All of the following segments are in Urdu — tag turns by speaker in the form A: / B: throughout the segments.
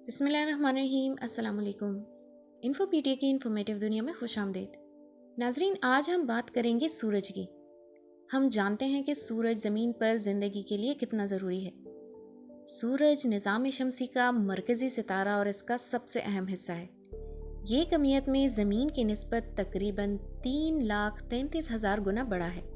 A: بسم اللہ الرحمن الرحیم۔ السلام علیکم۔ انفوپیڈیا کی انفارمیٹیو دنیا میں خوش آمدید۔ ناظرین، آج ہم بات کریں گے سورج کی۔ ہم جانتے ہیں کہ سورج زمین پر زندگی کے لیے کتنا ضروری ہے۔ سورج نظام شمسی کا مرکزی ستارہ اور اس کا سب سے اہم حصہ ہے۔ یہ کمیت میں زمین کی نسبت تقریباً 3,33,000 گنا بڑا ہے۔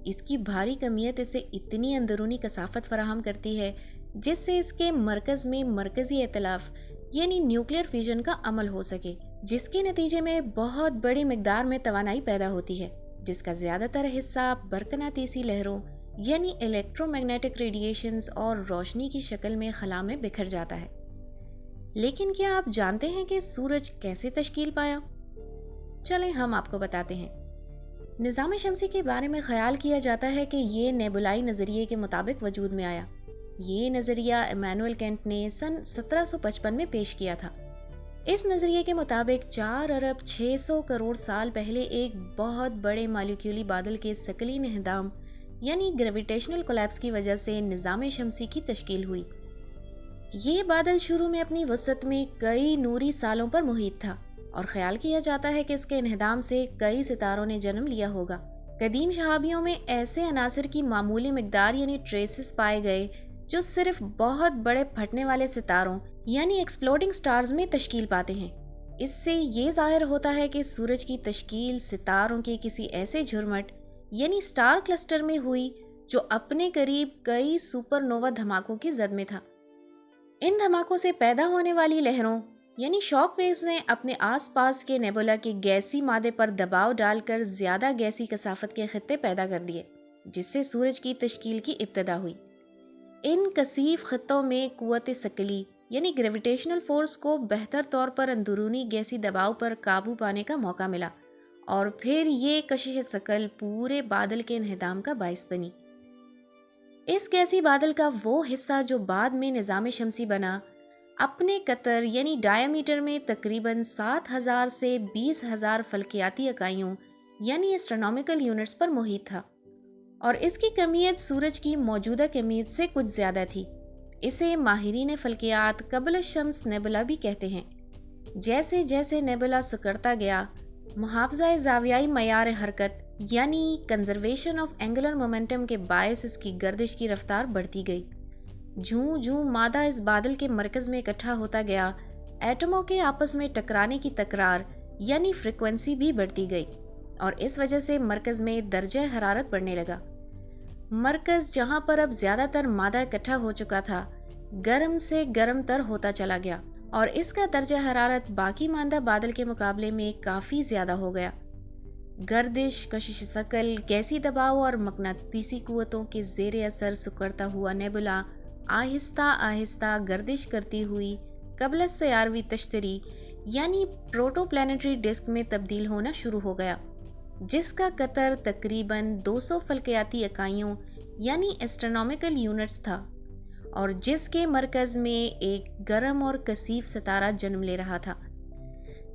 A: اس کی بھاری کمیت اسے اتنی اندرونی کثافت فراہم کرتی ہے جس سے اس کے مرکز میں مرکزی ائتلاف یعنی نیوکلیئر فیوژن کا عمل ہو سکے، جس کے نتیجے میں بہت بڑی مقدار میں توانائی پیدا ہوتی ہے، جس کا زیادہ تر حصہ برقناطیسی لہروں یعنی الیکٹرو میگنیٹک ریڈیشنز اور روشنی کی شکل میں خلا میں بکھر جاتا ہے۔ لیکن کیا آپ جانتے ہیں کہ سورج کیسے تشکیل پایا؟ چلیں ہم آپ کو بتاتے ہیں۔ نظام شمسی کے بارے میں خیال کیا جاتا ہے کہ یہ نیبولائی نظریے کے مطابق وجود میں آیا۔ یہ نظریہ ایمانوئل کینٹ نے سن 1755 میں پیش کیا تھا۔ اس نظریے کے مطابق 4,600,000,000 سال پہلے ایک بہت بڑے مالیکیولی بادل کے ثقلی انہدام یعنی گریویٹیشنل کولیپس کی وجہ سے نظام شمسی کی تشکیل ہوئی۔ یہ بادل شروع میں اپنی وسعت میں کئی نوری سالوں پر محیط تھا اور خیال کیا جاتا ہے کہ اس کے انہدام سے کئی ستاروں نے جنم لیا ہوگا۔ قدیم شہابیوں میں ایسے عناصر کی معمولی مقدار یعنی ٹریسز پائے گئے جو صرف بہت بڑے پھٹنے والے ستاروں یعنی ایکسپلوڈنگ سٹارز میں تشکیل پاتے ہیں۔ اس سے یہ ظاہر ہوتا ہے کہ سورج کی تشکیل ستاروں کے کسی ایسے جھرمٹ یعنی سٹار کلسٹر میں ہوئی جو اپنے قریب کئی سپر نووا دھماکوں کی زد میں تھا۔ ان دھماکوں سے پیدا ہونے والی لہروں یعنی شاک ویوز نے اپنے آس پاس کے نیبولا کے گیسی مادے پر دباؤ ڈال کر زیادہ گیسی کثافت کے خطے پیدا کر دیے، جس سے سورج کی تشکیل کی ابتدا ہوئی۔ ان کثیف خطوں میں قوت ثقلی یعنی گریویٹیشنل فورس کو بہتر طور پر اندرونی گیسی دباؤ پر قابو پانے کا موقع ملا اور پھر یہ کشش ثقل پورے بادل کے انہدام کا باعث بنی۔ اس گیسی بادل کا وہ حصہ جو بعد میں نظام شمسی بنا، اپنے قطر یعنی ڈایا میٹر میں تقریباً 7,000 سے 20,000 فلکیاتی اکائیوں یعنی اسٹرونامیکل یونٹس پر محیط تھا، اور اس کی کمیت سورج کی موجودہ کمیت سے کچھ زیادہ تھی۔ اسے ماہرین فلکیات قبل الشمس نیبولا بھی کہتے ہیں۔ جیسے جیسے نیبولا سکڑتا گیا، محافظہ زاویائی معیار حرکت یعنی کنزرویشن آف اینگولر مومنٹم کے باعث اس کی گردش کی رفتار بڑھتی گئی۔ جوں جوں مادہ اس بادل کے مرکز میں اکٹھا ہوتا گیا، ایٹموں کے آپس میں ٹکرانے کی تکرار یعنی فریکوینسی بھی بڑھتی گئی، اور اس وجہ سے مرکز میں درجہ حرارت بڑھنے لگا۔ مرکز جہاں پر اب زیادہ تر مادہ اکٹھا ہو چکا تھا، گرم سے گرم تر ہوتا چلا گیا، اور اس کا درجہ حرارت باقی ماندہ بادل کے مقابلے میں کافی زیادہ ہو گیا۔ گردش، کشش ثقل، گیسی دباؤ اور مقناطیسی قوتوں کے زیر اثر سکڑتا ہوا نیبولا آہستہ آہستہ گردش کرتی ہوئی قبل السیاروی تشتری یعنی پروٹو پلانیٹری ڈسک میں تبدیل ہونا شروع ہو گیا، جس کا قطر تقریباً 200 فلکیاتی اکائیوں یعنی اسٹرونامیکل یونٹس تھا، اور جس کے مرکز میں ایک گرم اور کثیف ستارہ جنم لے رہا تھا۔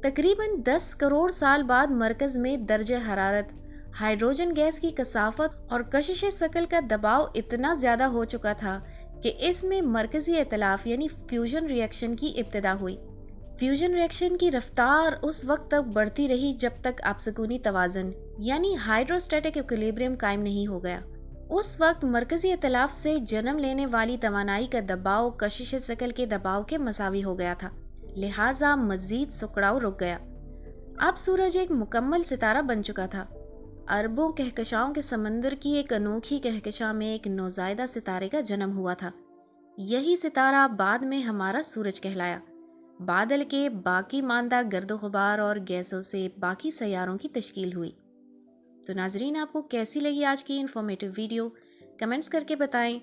A: تقریباً 10 کروڑ سال بعد مرکز میں درجہ حرارت، ہائیڈروجن گیس کی کثافت اور کشش ثقل کا دباؤ اتنا زیادہ ہو چکا تھا کہ اس میں مرکزی ائتلاف یعنی فیوژن ری ایکشن کی ابتدا ہوئی۔ فیوژن ری ایکشن کی رفتار اس وقت تک بڑھتی رہی جب تک آپسکونی توازن یعنی ہائیڈروسٹیٹک ایکویلیبریم قائم نہیں ہو گیا۔ اس وقت مرکزی ائتلاف سے جنم لینے والی توانائی کا دباؤ کشش ثقل کے دباؤ کے مساوی ہو گیا تھا، لہٰذا مزید سکڑاؤ رک گیا۔ اب سورج ایک مکمل ستارہ بن چکا تھا۔ اربوں کہکشاؤں کے سمندر کی ایک انوکھی کہکشاں میں ایک نوزائیدہ ستارے کا جنم ہوا تھا۔ یہی ستارہ بعد میں ہمارا سورج کہلایا۔ بادل کے باقی ماندہ گرد و غبار اور گیسوں سے باقی سیاروں کی تشکیل ہوئی۔ تو ناظرین، آپ کو کیسی لگی آج کی انفارمیٹیو ویڈیو؟ کمنٹس کر کے بتائیں،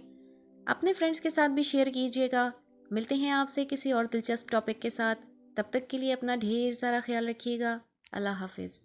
A: اپنے فرینڈس کے ساتھ بھی شیئر کیجیے گا۔ ملتے ہیں آپ سے کسی اور دلچسپ ٹاپک کے ساتھ، تب تک کے لیے اپنا ڈھیر سارا خیال رکھیے گا۔ اللہ حافظ۔